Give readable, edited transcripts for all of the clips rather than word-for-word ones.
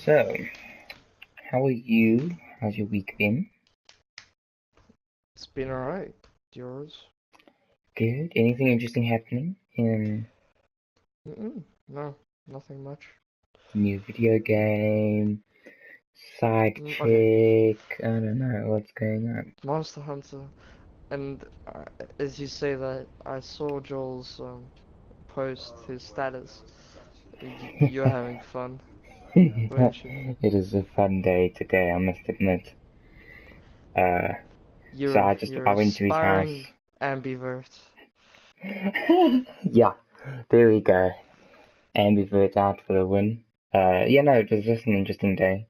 So, how are you? How's your week been? It's been alright. Yours? Good. Anything interesting happening in No, nothing much. the new video game? Side Okay, chick? I don't know what's going on. Monster Hunter. And as you say that, I saw Joel's post, his status. You're having fun, weren't you? It is a fun day today, I must admit. Uh, so You're I went to his house. aspiring ambivert. Yeah, there we go. Ambivert out for the win. Yeah, no, it was just an interesting day.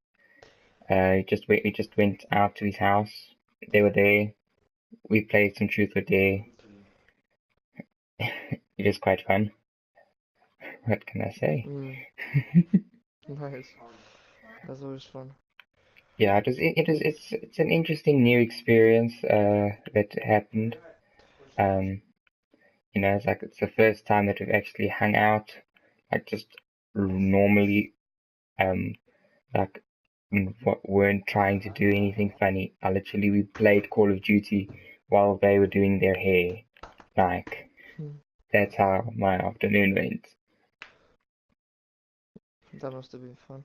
We just went out to his house. They were there. We played some Truth or Dare. It is quite fun. What can I say? Mm, nice. That's always fun. Yeah, it's an interesting new experience that happened. Um, it's like it's the first time that we've actually hung out, like just normally, um, like weren't trying to do anything funny. We played Call of Duty while they were doing their hair. Like Hmm, that's how my afternoon went. that must have been fun.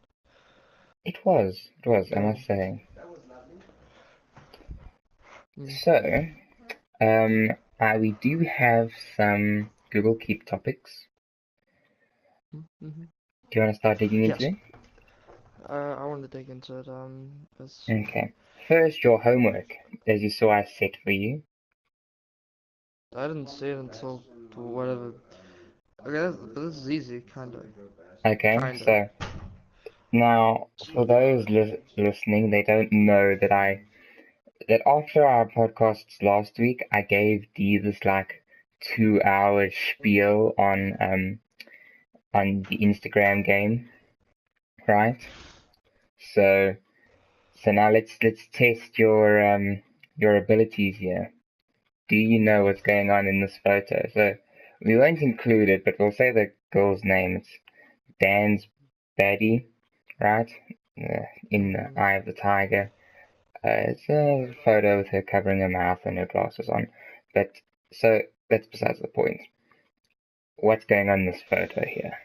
It was, I Mm, must say. mm. So, we do have some Google Keep topics. Mm-hmm. Do you want to start digging into Yes, it? I want to dig into it. As Okay. First, your homework, as you saw I set for you. I didn't see it until whatever. Okay, this is easy, kinda. Okay, Kinda. so now for those listening, they don't know that after our podcasts last week, I gave Dee this like 2 hour spiel on the Instagram game, right? So so now let's test your abilities here. Do you know what's going on in this photo? So we won't include it, but we'll say the girl's name. It's Dan's baddie, right? In the Mm. Eye of the Tiger. It's a photo with her covering her mouth and her glasses on. But so that's besides the point. What's going on in this photo here?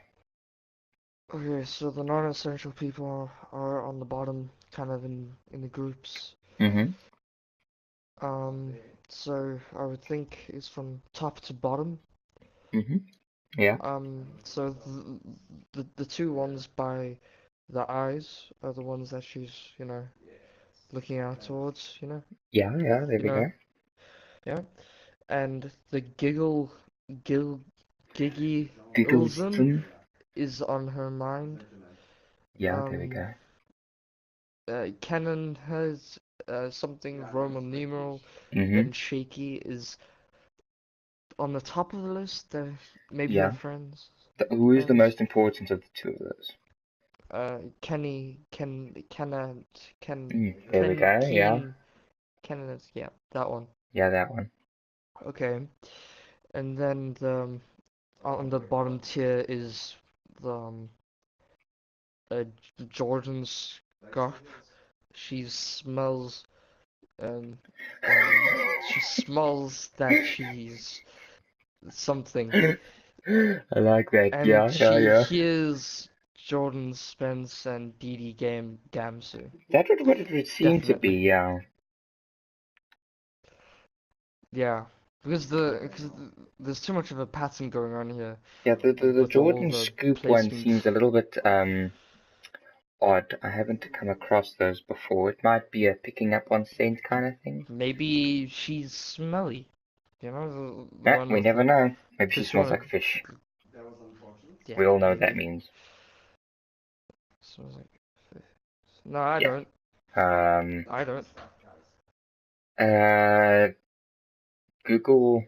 Okay, so the non-essential people are on the bottom, kind of in the groups. Mm-hmm. Um, so I would think it's from top to bottom. Mm-hmm. Yeah. So the two ones by the eyes are the ones that she's, looking out towards, Yeah, yeah, there you we know, go. yeah. And the gil, giggy ilsum Giggleston. is on her mind. Yeah, there we Um, go. Canon has something Roman numeral, Mm-hmm. then Shaky is on the top of the list. Maybe they're Yeah. friends. Who is the Friends. most important of the two of those? Kenny, Kenna, There we go. Yeah. Keen, Kenna, yeah, that one. Yeah, that one. Okay, and then on the bottom tier is the uh, Jordan's scarf. She smells um she smells that she's something. I like that. And Yeah, yeah, she yeah. hears Jordan Spence and Dee Dee Gamsu. That would what it would seem to be. Definitely. Yeah. Yeah. Because there's too much of a pattern going on here Yeah, the with all Jordan the Scoop one seems placements. a little bit odd. I haven't come across those before. It might be a picking up on scent kind of thing. Maybe she's smelly. The Eh, one we with never the know. Maybe she because smells like fish. yeah, We all know what that maybe. means. Smells like no, I Yeah. don't. Um. I don't. Uh. Google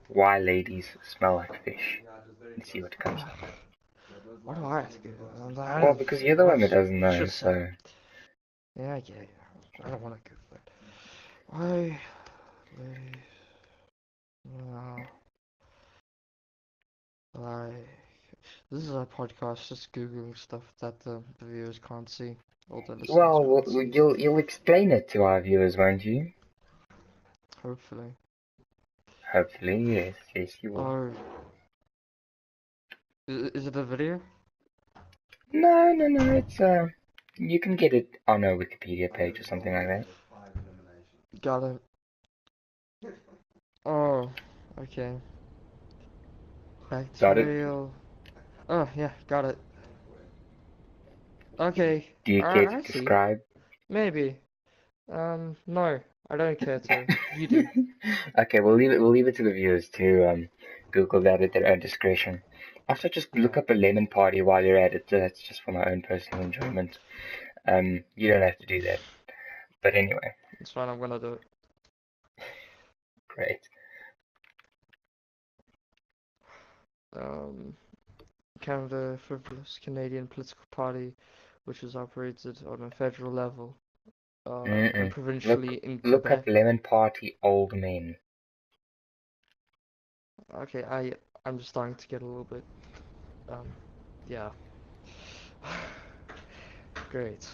why ladies smell like fish and see what comes up. What do I have to do? Well, because you're the one that doesn't It's know, just sad. so Yeah, I get it. I don't want to go for it. Why? No. Like This is a podcast, just googling stuff that the viewers can't see, or the listeners Well, can't see. you'll explain it to our viewers, won't you? Hopefully. Hopefully, yes, yes, you will. Oh, is it a video? No, no, no. It's you can get it on a Wikipedia page or something like that. Got it. Oh, okay. Got it? Bacterial. Oh, yeah, got it. Okay, Do you care to I see. describe? Maybe. No, I don't care to. You do. Okay, we'll leave it to the viewers to Google that at their own discretion. Also, just look Yeah, up a lemon party while you're at it. That's just for my own personal enjoyment. You don't have to do that. But anyway, it's fine, I'm gonna do it. great. Um, Canada Frivolous Canadian political party, which is operated on a federal level, and Mm-mm. provincially in Look up Quebec. lemon party old men. Okay, I'm just starting to get a little bit, um, yeah. Great.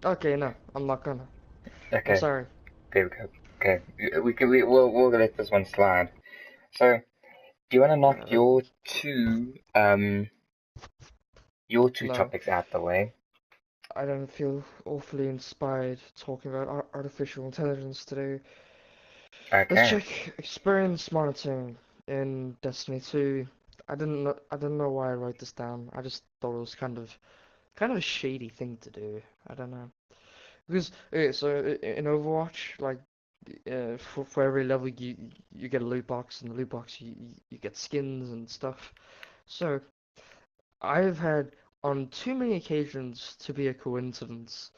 Okay, no, I'm not gonna. I'm Okay, sorry. there we go. Okay, we'll let this one slide. So, do you want to knock Uh, your two no, topics out the way? I don't feel awfully inspired talking about artificial intelligence today. Let's Okay. check experience monitoring in Destiny 2. I didn't know why I wrote this down. I just thought it was kind of a shady thing to do. I don't know. Because okay, so in Overwatch, like for every level you get a loot box, and the loot box you get skins and stuff. So I've had on too many occasions to be a coincidence.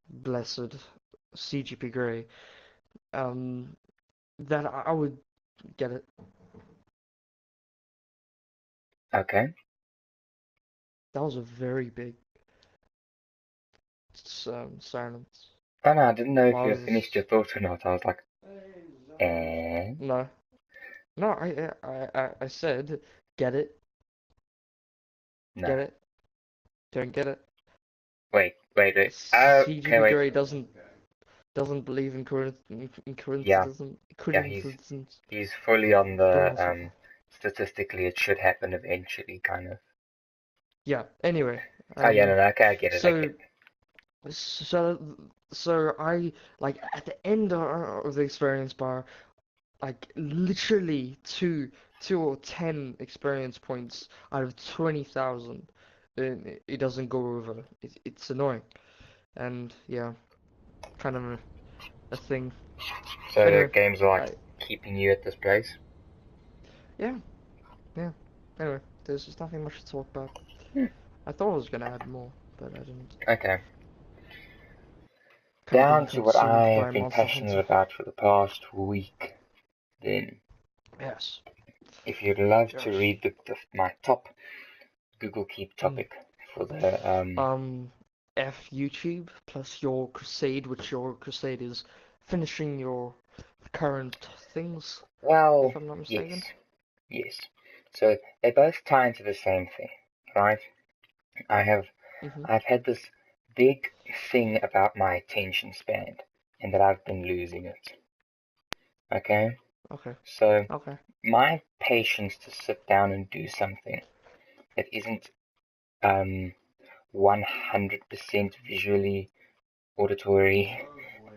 Blessed CGP Grey. Um, that I would get it. Okay. That was a very big silence. Oh no, I didn't know if Why you was had finished this? your thought or not. I was like, eh? No, no. I said get it, No. get it. Don't get it. Wait. Oh, okay, CGP wait. Grey doesn't believe in Yeah, coincidences. yeah, he's fully on Don't the also. statistically it should happen eventually kind of. Yeah. Anyway, Oh yeah, no, okay, I get so so so I like at the end of the experience bar, like literally two or 10 experience points out of 20,000. It doesn't go over. It's annoying, and yeah, kind of a thing. So But the anyway, games are like I keeping you at this place. yeah yeah. Anyway, there's just nothing much to talk about. Hmm. I thought I was gonna add more, but I didn't. Okay. Kind of being Down to what I consumed have by been Monster passionate Hunter. about for the past week. Then, Yes. if you'd love to Yes. read my top Google Keep Mm. topic for the F YouTube plus your crusade, which your crusade is finishing your current things, well, if I'm not yes, mistaken. yes. So they both tie into the same thing, right? I have Mm-hmm. I've had this big thing about my attention span and that I've been losing it. Okay? Okay. So Okay. my patience to sit down and do something that isn't 100% visually, auditory,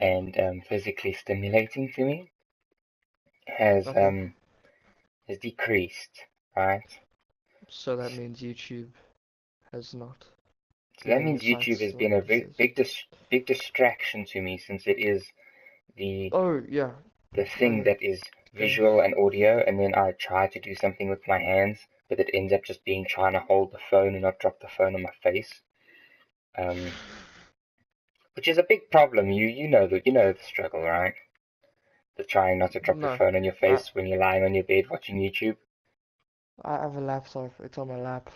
and physically stimulating to me has Okay. decreased, right? So that means YouTube has not So that given you means YouTube sights has been a these very days. big distraction to me since it is the Oh yeah. the Yeah, thing yeah. that is Okay. visual and audio, and then I try to do something with my hands, but it ends up just being trying to hold the phone and not drop the phone on my face, um, which is a big problem. You know the struggle, right? The trying not to drop the No. phone on your I face when you're lying on your bed watching YouTube. I have a laptop. It's on my lap.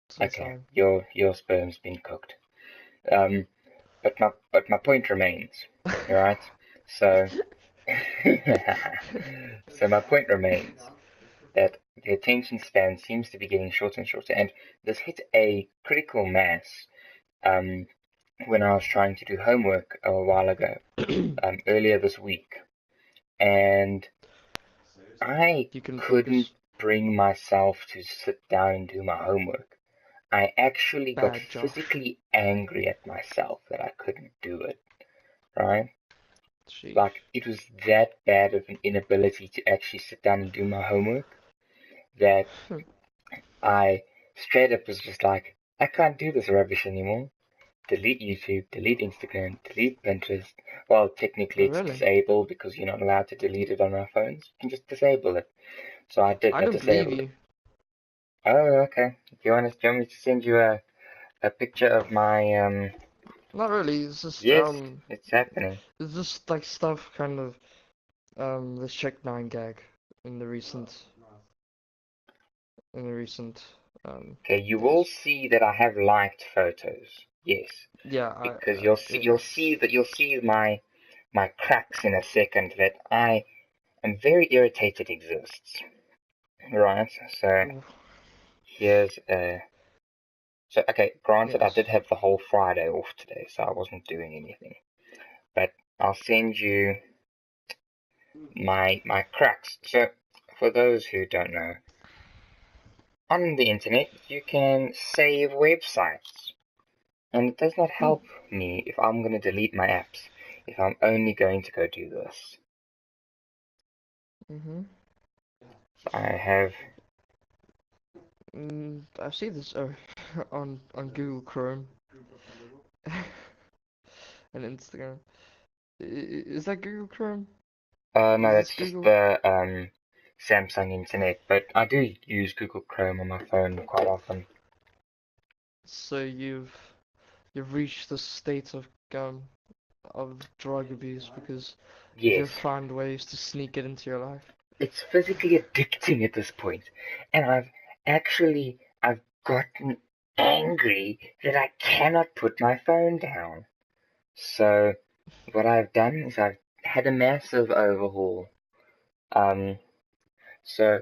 So it's Okay, fine. your sperm's been cooked. Um, but my point remains, right? So so my point remains. that the attention span seems to be getting shorter and shorter, and this hit a critical mass when I was trying to do homework a while ago, earlier this week, and I You couldn't couldn't focus. bring myself to sit down and do my homework. I actually got Bad Josh. physically angry at myself that I couldn't do it, right? Sheesh. Like, it was that bad of an inability to actually sit down and do my homework that I straight up was just like, I can't do this rubbish anymore. Delete YouTube, delete Instagram, delete Pinterest. Well, technically Oh, it's really? disabled because you're not allowed to delete it on our phones. You can just disable it. So I did, I I don't believe disabled it. you. Oh, okay. Do you want me to send you a picture of my, Not really. yes, it's happening. It's just like stuff kind of the Check9 gag in the recent Okay, you will days. see that I have liked photos. Yes, Yeah, because you'll see my cracks in a second that I am very irritated exists. Right, so oof, here's okay, granted I yes. did have the whole Friday off today, so I wasn't doing anything. But I'll send you my cracks. So for those who don't know, on the internet you can save websites. And it does not Hmm. help me if I'm going to delete my apps, if I'm only going to go do this. Mhm. So I have, I see this on Google Chrome and Instagram. Is that Google Chrome? no, Is this that's just Google? the Samsung internet, but I do use Google Chrome on my phone quite often. So you've reached the state of drug abuse because Yes, you've found ways to sneak it into your life. it's physically addicting at this point, and I've gotten angry that I cannot put my phone down. So what I've done is I've had a massive overhaul. Um, So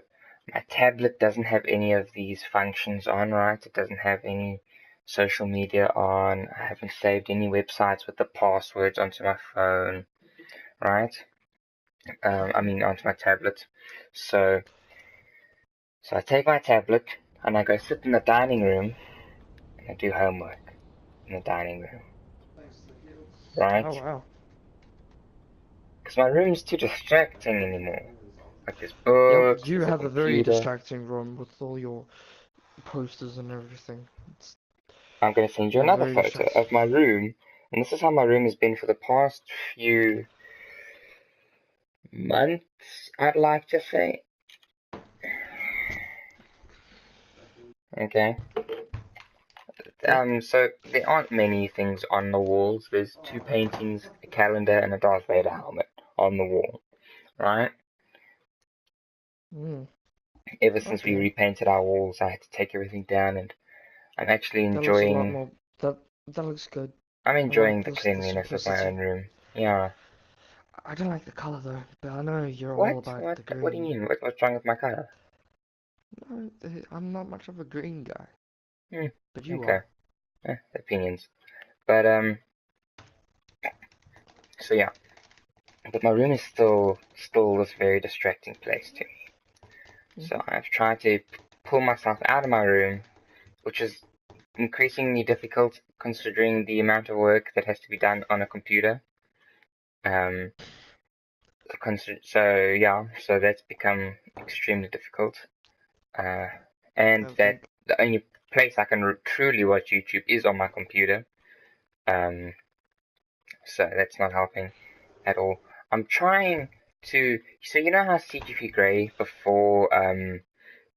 my tablet doesn't have any of these functions on, right? It doesn't have any social media on. I haven't saved any websites with the passwords onto my phone, right? I mean onto my tablet. So so I take my tablet and I go sit in the dining room and I do homework in the dining room, Oh right? wow. Because my room's too distracting anymore. Like there's Yep, books, you there's a have a very computer. distracting room with all your posters and everything. It's I'm going to send you yeah, another very photo distracting. of my room, and this is how my room has been for the past few months, I'd like to say. Okay. Yeah. So there aren't many things on the walls. There's two paintings, a calendar, and a Darth Vader helmet on the wall, right? Mm, Ever since we okay. repainted our walls, I had to take everything down, and I'm actually That looks a lot enjoying. more. That looks good. I'm I like enjoying the the cleanliness of my simplicity. own room. Yeah. I don't like the color though, but I know you're all What? about What? the What do you green. mean? What's wrong with my color? No, I'm not much of a green guy, Hmm. but you Okay. are. Opinions. But So yeah. But my room is still this very distracting place to me. So Mhm. I've tried to pull myself out of my room, which is increasingly difficult considering the amount of work that has to be done on a computer. Um, so that's become extremely difficult. Uh, and I that think. the only place I can truly watch YouTube is on my computer. Um, so that's not helping at all. I'm trying so you know how CGP Grey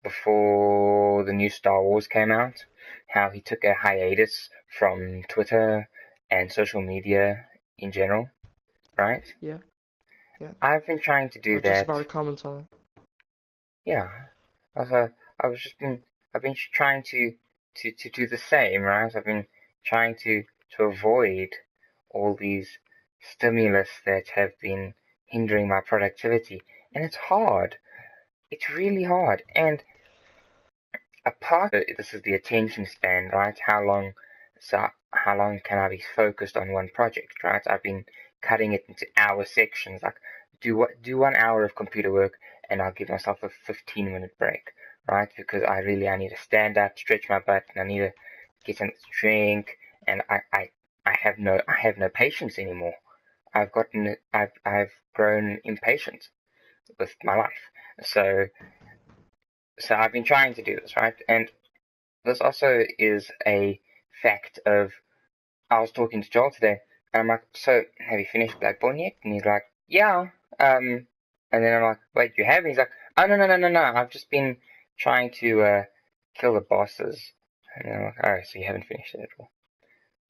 before the new Star Wars came out, how he took a hiatus from Twitter and social media in general, right? Yeah, yeah. I've been trying to I do was just that. about to comment on it. Yeah, I was just been I've been trying to do the same, right? I've been trying to avoid all these stimulus that have been hindering my productivity, and it's hard. it's really hard. And apart, this is the attention span, right? How long can I be focused on one project, right? I've been cutting it into hour sections, like do 1 hour of computer work, and I'll give myself a 15-minute break, right? Because I need to stand up, stretch my butt, and I need to get something to drink, and I have no patience anymore. I've grown impatient with my life. So so I've been trying to do this, right? And this also is a fact of, I was talking to Joel today, and I'm like, so have you finished Blackborn yet? And he's like, yeah. And then I'm like, wait, you have? And he's like, oh, no. I've just been trying to kill the bosses. And then I'm like, oh, so you haven't finished it at all.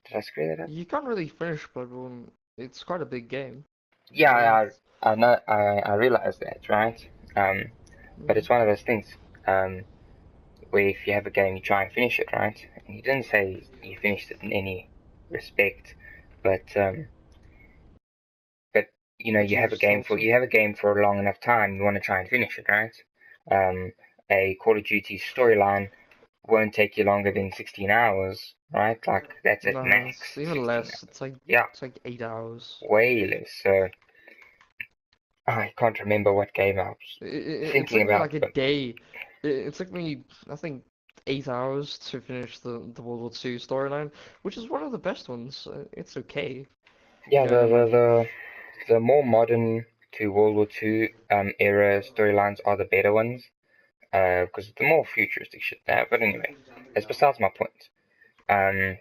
Did I screw that up? You can't really finish Bloodborne. It's quite a big game. Yeah, And I know, I realize that, right? But mhm. it's one of those things, where if you have a game, you try and finish it, right? And he didn't say you finished it in any respect, but but But you still you took. have a game for a long enough time, you want to try and finish it, right? A Call of Duty storyline won't take you longer than 16 hours, right? Like that's at No, max it's even 16 less. hours. Yeah, It's like 8 hours. way less. So I can't remember what game I was It thinking took me about, like a but day. It took me, I think, 8 hours to finish the World War II storyline, which is one of the best ones. It's okay. yeah, Yeah, and like, the more modern to World War II era storylines are the better ones, because the more futuristic shit there. But anyway, that's besides my point. Um,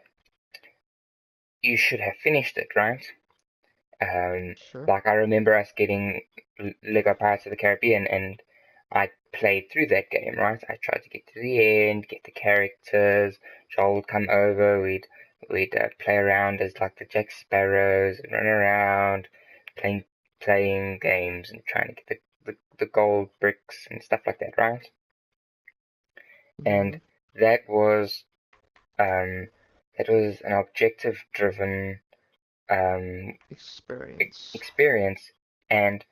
you should have finished it, right? Um, sure. like I remember us getting Lego Pirates of the Caribbean, and I played through that game, right? I tried to get to the end, get the characters. Joel would come over, we'd play around as like the Jack Sparrows and run around, playing playing games and trying to get the gold bricks and stuff like that, right? Hmm. And that was um, that was an objective driven um, Experience. experience, and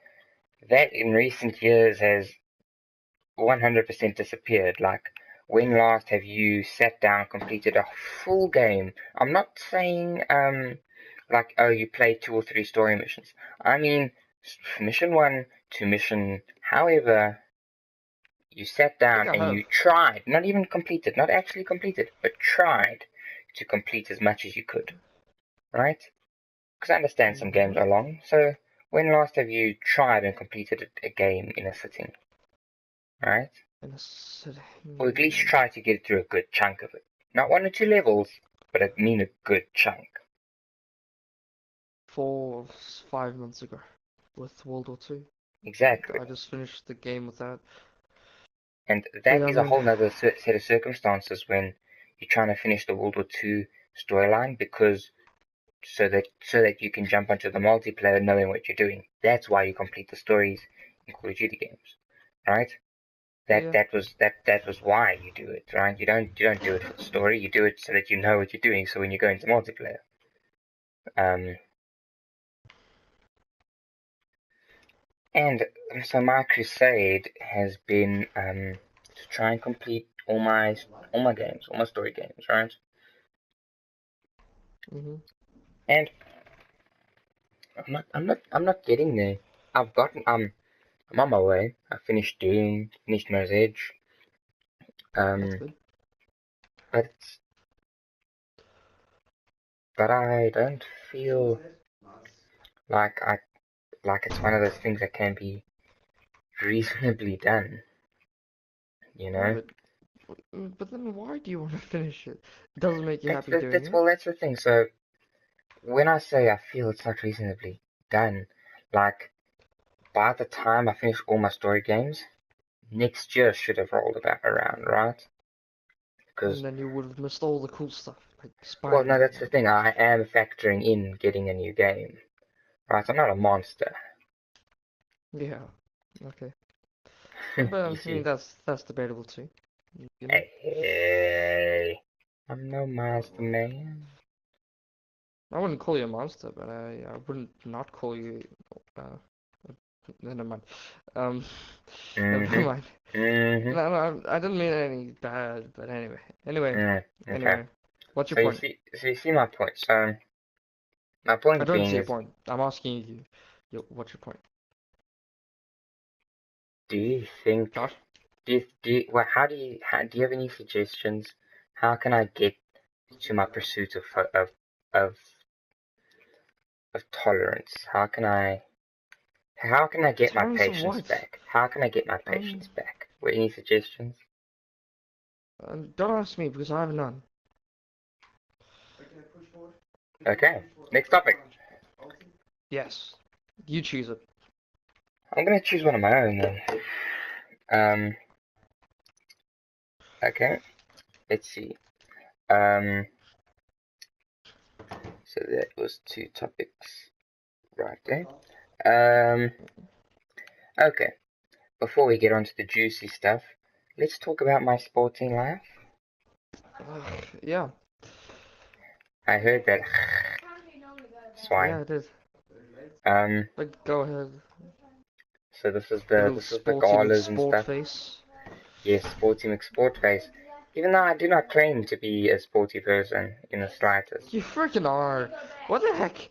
that in recent years has 100% disappeared. Like, when last have you sat down, completed a full game? I'm not saying, like, oh, you played 2 or 3 story missions. I mean, mission 1 to mission, however, you sat I think down I and have. you tried, not even completed, not actually completed, but tried to complete as much as you could, right? Because I understand some games Hmm. are long, so when last have you tried and completed a game in a sitting, right? In a city. Or at least try to get through a good chunk of it. Not 1 or 2 levels, but I mean a good chunk. 5 months ago with World War II. Exactly. I just finished the game with that. And But that yeah, I is a mean, whole nother set of circumstances when you're trying to finish the World War II storyline, because so that you can jump onto the multiplayer knowing what you're doing. That's why you complete the stories in Call of Duty games, right? yeah. That was why you do it, right? You don't do it for the story. You do it so that you know what you're doing. So when you go into multiplayer, um, and so my crusade has been to try and complete all my games, all my story games, right? Hmm. And I'm not getting there. I've gotten I'm on my way. I finished Doom, finished Mirror's Edge. That's Um, good. but I don't feel like I like it's one of those things that can be reasonably done, you Yeah, know? but then why do you want to finish it? It doesn't make you happy doing it. That's the thing. So when I say I feel it's not reasonably done, like by the time I finish all my story games, next year should have rolled about around, right? Because And then you would have missed all the cool stuff, like well, no, Spider-Man that's the and thing. I am factoring in getting a new game, right? I'm not a monster, yeah. Okay. But you I mean see. that's debatable too. You know? Hey, I'm no monster man. I wouldn't call you a monster, but I wouldn't not call you uh, Never mind. Um, never Mm-hmm. mind. Mm-hmm. No, I didn't mean any bad, but anyway, Okay. what's your point? So you see my point. So my I point don't being see a is, point. I'm asking what's your point, do you think, Josh? well, do you have any suggestions? How can I get to my pursuit of of tolerance? How can I get my Tolerance of patience what? back? How can I get my Um, patience back? Were any suggestions? don't ask me because I have none. Okay. Next topic. Yes, you choose it. I'm gonna choose one of my own then. Um. Okay. Let's see. Um. So that was two topics right there. Um. Okay. Before we get on to the juicy stuff, let's talk about my sporting life. Yeah, I heard that swine. yeah, it is. Um. But go ahead. So Your little this is the sporty galas and McSport stuff. face. Yes, sporty McSport face. Even though I do not claim to be a sporty person in the slightest. You freaking are. What the heck?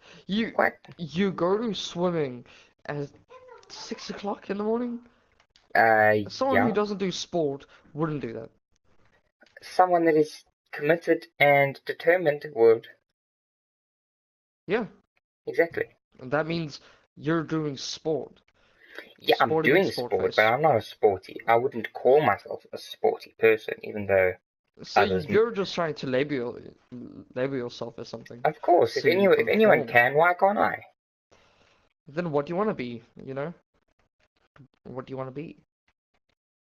What? You go to swimming at 6 o'clock in the morning? Someone who Yeah. doesn't do sport wouldn't do that. Someone that is committed and determined would. Yeah, Exactly. and that means you're doing sport. Yeah, I'm Sporty doing McSport sport, but face. I'm not a sporty. I wouldn't call myself a sporty person, even though So others. you're just trying to label yourself as something, Of course, so you if anyone conform. can, why can't I? Then what do you want to be? What do you want to be?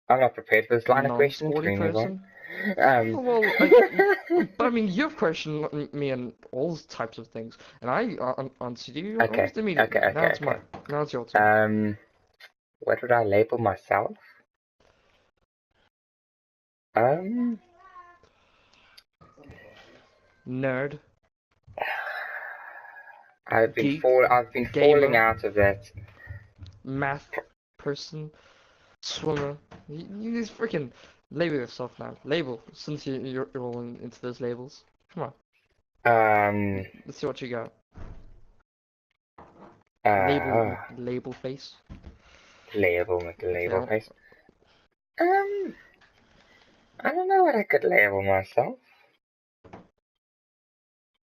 I'm not prepared for this A line of questioning. Can non-sporty we move on? person? Um. Well, but I mean, you've questioned me and all types of things, and I answered you Okay. almost immediately. Now it's Okay. mine. Now it's your turn. What would I label myself? Um. Nerd, geek, I've been falling gamer, out of that. math person, swimmer. You just freaking label yourself now. Label, since you're all into those labels. Come on, Um, let's see what you got. uh, Label face. label Yeah. face. Um, I don't know what I could label myself.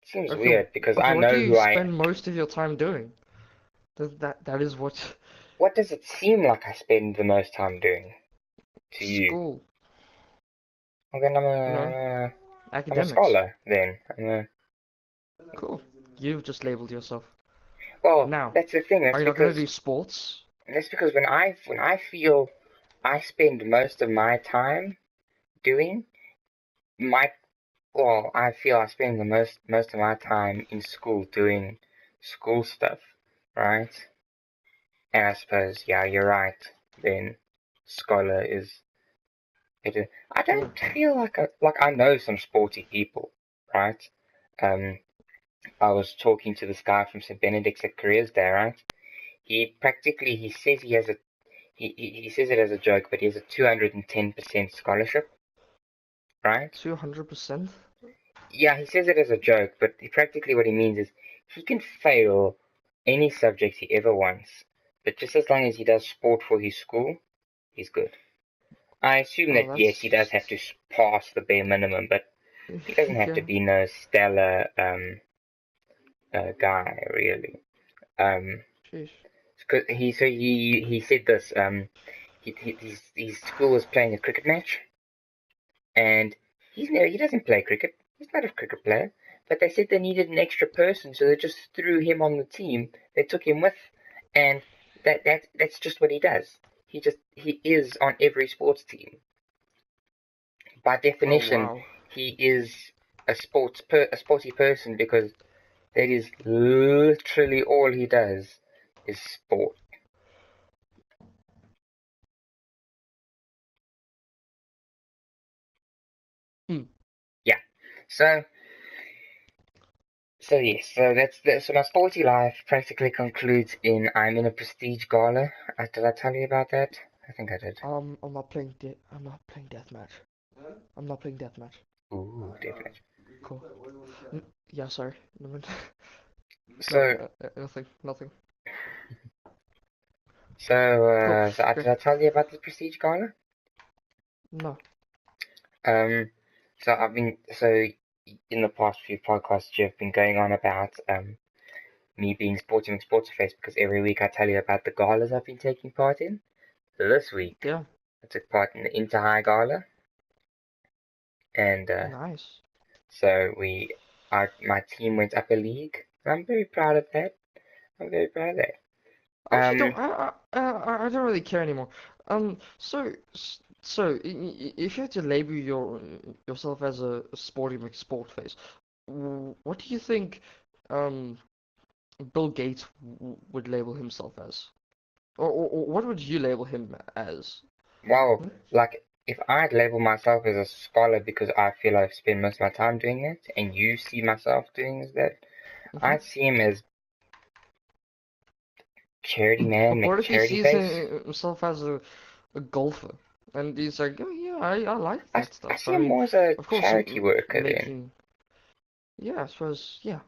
Seems Okay, weird because okay. I What do know you who I. spend most of your time doing? That is what What does it seem like I spend the most time doing to you? school. Well, then You know, I'm a academics. scholar. Then Cool. You've just labeled yourself. well, Now, that's the thing. are That's you not gonna because do sports? when I feel I spend most of my time doing my well, I feel I spend the most of my time in school doing school stuff, right? And I suppose, yeah, you're right. Then scholar is it. I Yeah. don't feel like I know some sporty people, right? Um, I was talking to this guy from St. Benedict's at Careers Day, right? He says he has a he says it as a joke, but he has a 210% scholarship, right? 200%? Yeah, he says it as a joke, but practically what he means is he can fail any subject he ever wants, but just as long as he does sport for his school, he's good. I assume Oh, that yes, he does that's have to pass the bare minimum, but he doesn't have yeah. to be no stellar guy really. Um, Sheesh. cause he said this his school was playing a cricket match, and he doesn't play cricket. He's not a cricket player. But they said they needed an extra person, so they just threw him on the team. They took him with, and that's just what he does. He is on every sports team. By Oh, definition, wow. he is a sporty person because that is literally all he does is sport. Hmm. Yeah. So So yes, so my sporty life practically concludes in I'm in a prestige gala. Did I tell you about that? I think I did. I'm not playing deathmatch. I'm not playing deathmatch. Ooh, definitely. Cool. Yeah, sorry. No, So nothing, nothing. Cool. did I tell you about the prestige gala? No. Um, so in the past few podcasts you've been going on about me being Sporting Sportsface because every week I tell you about the galas I've been taking part in. So this week Yeah. I took part in the Inter High Gala, and Nice. so my team went up a league. And I'm very proud of that. I'm very proud of that. Actually, don't I don't really care anymore. If you had to label yourself as a sporty McSport face, what do you think um Bill Gates would label himself as, or what would you label him as? Well, Hmm? like if I'd label myself as a scholar because I feel I've spent most of my time doing it, and you see myself doing that, Hmm. I'd see him as charity man, But what make if he charity sees face. himself as a golfer, and he's like, oh yeah, I like I, that I stuff. see But I him mean, more as a of course, charity worker then, making yeah, I suppose yeah,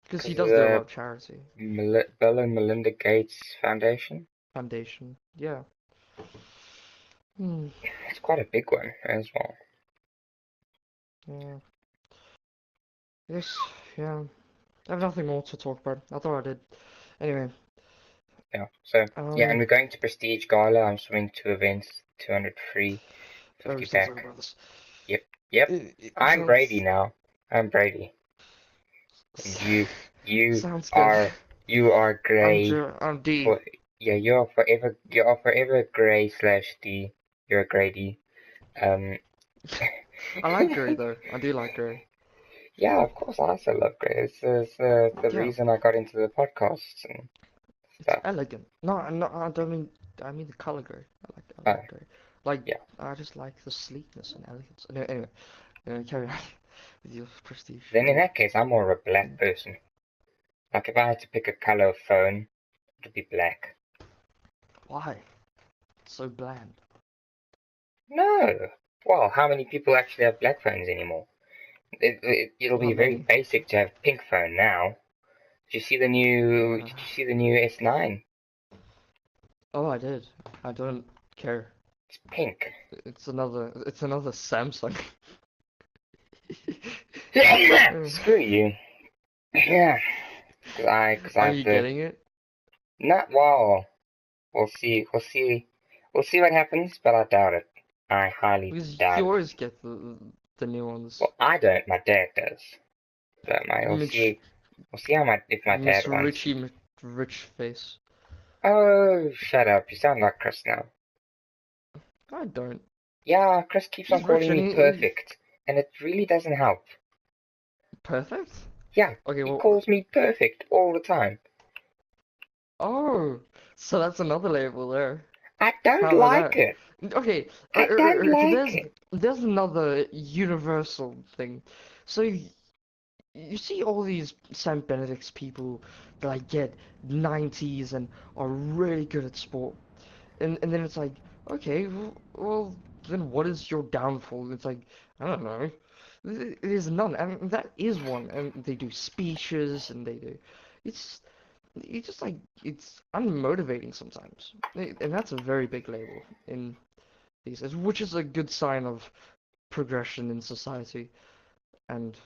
because he because does do a lot the of charity. Bill and Melinda Gates Foundation. Foundation. Yeah. Hmm. It's quite a big one as well. Yeah. Yes. Yeah. I have nothing more to talk about. I thought I did. Anyway. Yeah. So yeah, and Um. we're going to Prestige Gala. I'm swimming 2 events, 200 free, Oh, 50 still talking back. about this. Yep, yep. It I'm Brady sounds now. I'm Brady, and you sounds good. are you are Gray. I'm D. For yeah, you are forever Gray slash D. You're a Grady. Um. I like Gray though. I do like Gray. Yeah, of course, I also love Grey. It's the Yeah. reason I got into the podcasts and It's stuff. elegant. No, no, I don't mean. I mean the color Gray. I Oh, like Gray. Like yeah. I just like the sleekness and elegance. Anyway, carry on with your prestige. Then in that case, I'm more of a black person. Like if I had to pick a color of phone, it would be black. Why? It's so bland. No. Well, how many people actually have black phones anymore? It'll be Not very many. basic to have pink phone now. Did you see the new? Uh, Did you see the new S9? oh, I did. I don't care. It's pink. It's another Samsung. Uh, Screw you. Yeah, cause I Are have you the getting it? not well. We'll see. We'll see what happens, but I doubt it. I highly Because you doubt it. always get the new ones. Well, I don't. My dad does. But we'll Mitch, see. We'll see how my if my Miss dad wants. Richie Rich face. Oh, shut up! You sound like Chris now. I don't. Yeah, Chris keeps on He's rich calling and me perfect, and it really doesn't help. perfect. Yeah, Okay, he well, calls me perfect all the time. oh, so that's another label there. I don't How about like that? it. Okay, I don't okay, like it. there's another universal thing. So you see all these St. Benedict's people that like get 90s and are really good at sport. And then it's like, okay, well, then what is your downfall? It's like, I don't know. There's none, and that is one. And they do speeches, and they do. It's it's just like it's unmotivating sometimes, and that's a very big label in these days, which is a good sign of progression in society and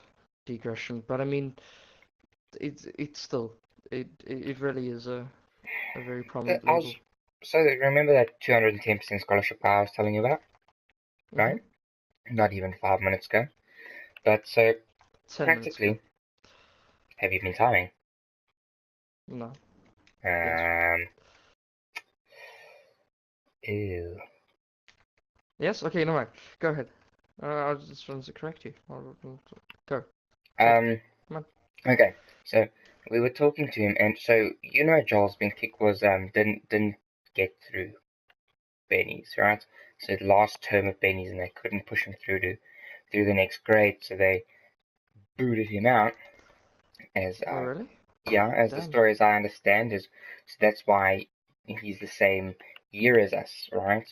degression. But I mean, it's still it really is a very But prominent I label. was so remember that 210% scholarship I was telling you about, Hmm. right? Not even 5 minutes ago. But so 10 minutes ago. practically, have you been timing? No. Yes. Um, ew. Yes? Okay, no mind. Go ahead. I just wanted to correct you. Go. Say it. Um, Come on. okay. So we were talking to him, and so Joel's been kick was didn't get through Benny's, right? So the last term of Benny's, and they couldn't push him through the next grade, so they booted him out. As Oh, really? yeah, as the Damn. story as I understand is, so that's why he's the same year as us, right?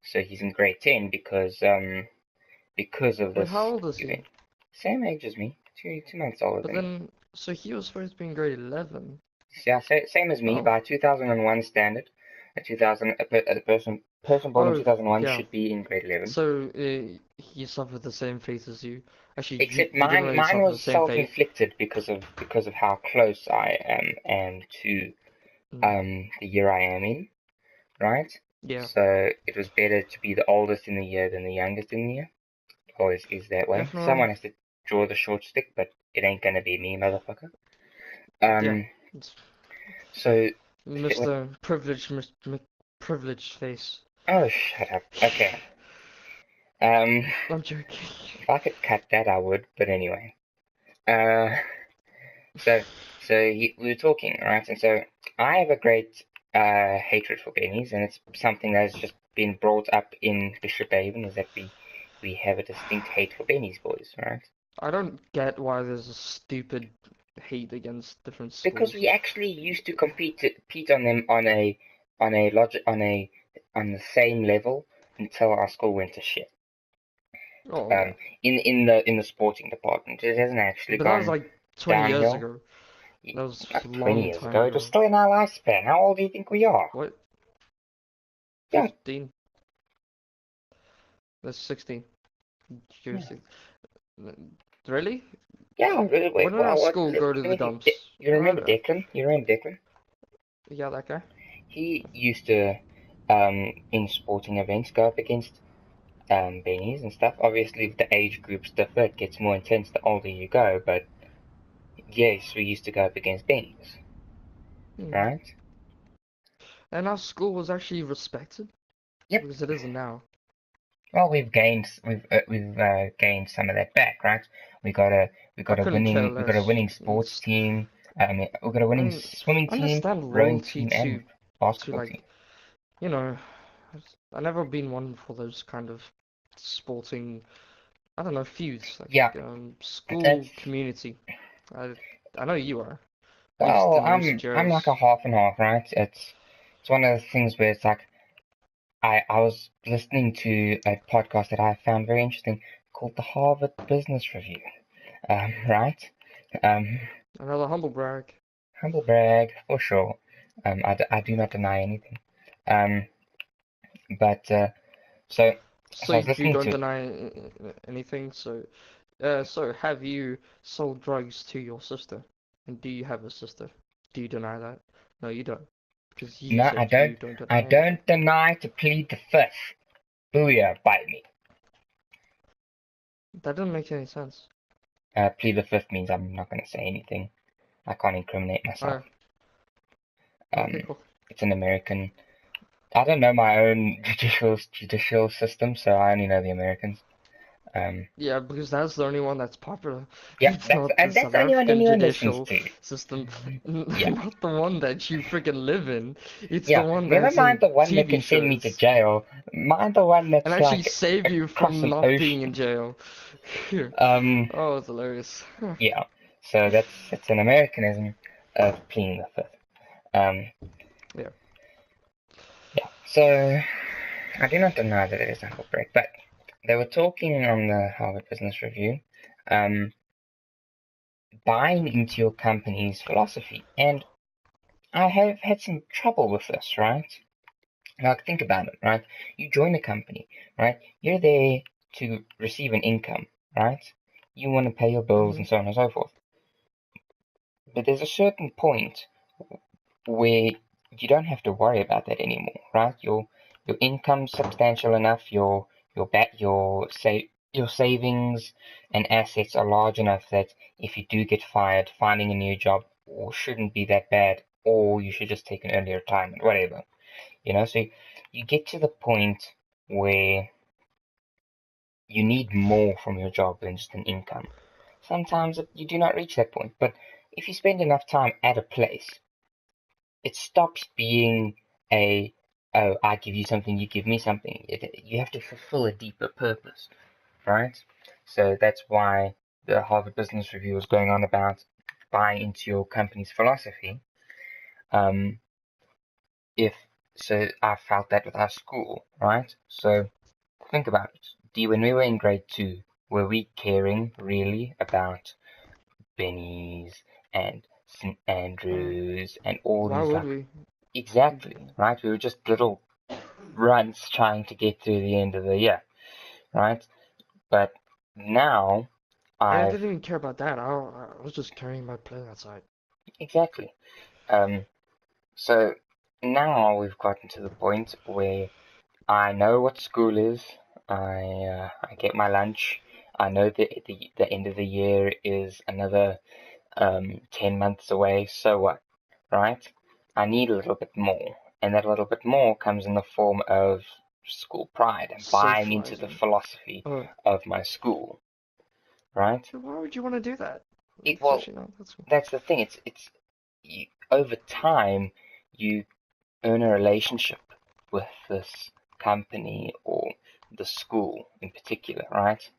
So he's in grade 10 because of Wait, how this old is he? event. Same age as me, 2 months older But than me. then, so he was supposed to be in grade 11. Yeah, same as me. Oh. By 2001 standard, a person born in Oh, 2001 yeah. should be in grade 11. So, he suffered the same fate as you. Actually, Except you didn't really mine suffer the was same fate. self-inflicted because of how close I am to Mm. the year I am in, right? Yeah, So it was better to be the oldest in the year than the youngest in the year. Always is that way. definitely. Someone has to draw the short stick, but it ain't gonna be me, motherfucker. Yeah. Um, It's so Mr. Privileged, Privileged face. oh, shut up. Okay. Um, I'm joking. if I could cut that, I would. But anyway. Uh, so we were talking, right? And so I have a great hatred for bennies, and it's something that has just been brought up in Bishop Haven, is that we have a distinct hate for bennies, boys, right? I don't get why there's a stupid hate against different Because schools. we actually used to compete on them on a logic on the same level until our school went to shit. Oh, yeah. Um, in the sporting department, it hasn't actually But that was gone like 20 years downhill. ago. That was a 20 long years time ago, it was ago. still in our lifespan. How old do you think we are? What? Yeah, 15? That's 16. You're yeah, 16. Really? yeah. Wait, When did our school let go to the me think. dumps? You remember Declan? You remember Declan? Yeah, that guy. He used to, in sporting events, go up against bennies and stuff. Obviously, the age groups differ. It gets more intense the older you go, but yes, we used to go up against bennies, Hmm. right? And our school was actually respected Yep. because it isn't now. Well, we've gained some of that back, right? We got a we I got a couldn't care winning we got a less. winning sports team. We got a winning And swimming I team, understand rowing loyalty team, and to basketball team. like, you know, I never been one for those kind of sporting, I don't know, feuds Yeah, like that's school community. I I know you are, at least well, in recent I'm like a years. half and half, right? It's one of the things where it's like I was listening to a podcast that I found very interesting called the Harvard Business Review. Right? Um, Another humble brag. humble brag for sure. I do not deny anything. Um, but so So so I was you listening don't to deny anything. So have you sold drugs to your sister? And do you have a sister? Do you deny that? No, you don't, because you no, I said don't you don't I deny anything. don't deny to plead the fifth. Booyah, bite me. That doesn't make any sense. Plead the fifth means I'm not going to say anything. I can't incriminate myself. Alright, okay, Um, cool. it's an American. I don't know my own judicial system, so I only know the Americans. Um, Yeah, because that's the only one that's popular. yeah, It's not the that's South the only one African anyone listens judicial to. system, Yeah, not the one that you freaking live in. It's the yeah. one Never that's mind in the one that TV can send me to shows jail. Mind the one and that's actually like save you across from an not being in ocean. jail. Um, Oh, it's hilarious. yeah. So that's an Americanism of pleading the fifth. Um, Yeah. yeah. So I do not deny that it is a humble break, but they were talking on the Harvard Business Review, um, buying into your company's philosophy, and I have had some trouble with this, right? Like, think about it, right? You join a company, right? You're there to receive an income, right? You want to pay your bills Hmm. and so on and so forth. But there's a certain point where you don't have to worry about that anymore, right? Your income's substantial enough, your savings and assets are large enough that if you do get fired, finding a new job shouldn't be that bad, or you should just take an early retirement, whatever. So you get to the point where you need more from your job than just an income. Sometimes you do not reach that point, but if you spend enough time at a place, it stops being a, oh, I give you something, you give me something. You have to fulfill a deeper purpose, right? So that's why the Harvard Business Review was going on about buying into your company's philosophy, I felt that with our school, right? So think about it. When we were in grade 2, were we caring really about Benny's and St. Andrews and all Why these, would like, we? exactly, right? We were just little runts trying to get through the end of the year, right? But now I I've didn't even care about that. I was just caring about playing outside. exactly. So now we've gotten to the point where I know what school is. I get my lunch. I know the end of the year is another 10 months away. So what, right? I need a little bit more, and that little bit more comes in the form of school pride and buying into the Socializing. philosophy Oh, of my school, right? why would you want to do that? Well, Especially not that's that's the thing. Over time you earn a relationship with this company or the school in particular, right?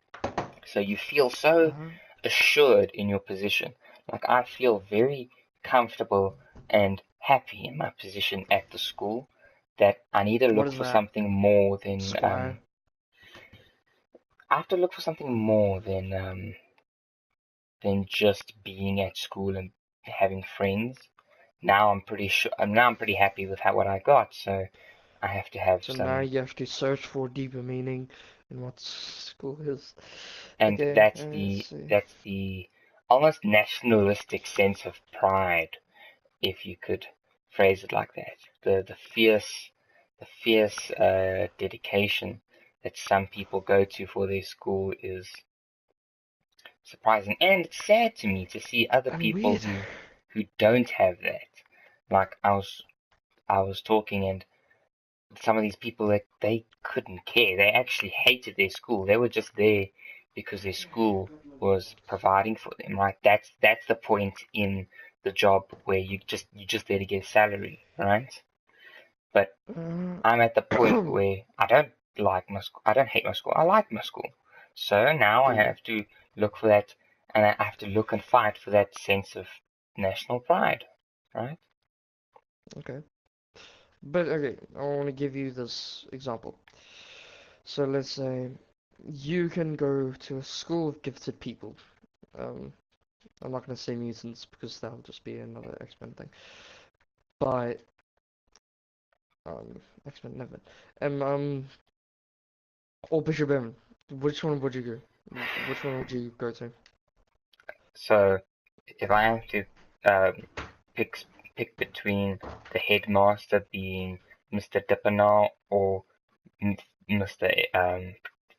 So you feel so uh-huh. assured in your position. Like, I feel very comfortable and happy in my position at the school that I need to What look is for that? something more than Squire. I have to look for something more than just being at school and having friends. Now I'm pretty sure. Now I'm pretty happy with what I got. So I have to have So now some, you have to search for deeper meaning in what school is. and Okay, that's let's the see. that's the almost nationalistic sense of pride, if you could phrase it like that. The fierce dedication that some people go to for their school is surprising, and it's sad to me to see other And people weird. who don't have that. Like, I was talking, and some of these people, that they couldn't care. They actually hated their school. They were just there because their school was providing for them, right? That's the point in the job where you're just there to get a salary, right? But I'm at the point Do where I don't like my school. I don't hate my school. I like my school. So now I you? have to look for that, and I have to look and fight for that sense of national pride, right? Okay. But okay, I want to give you this example. So let's say you can go to a school of gifted people. Um, I'm not going to say mutants because that'll just be another X-Men thing. But X-Men never. Um, or Bishop Evan. Which one would you go? Which one would you go to? So if I have to um, pick pick between the headmaster being Mr. Dippenaar or Mr.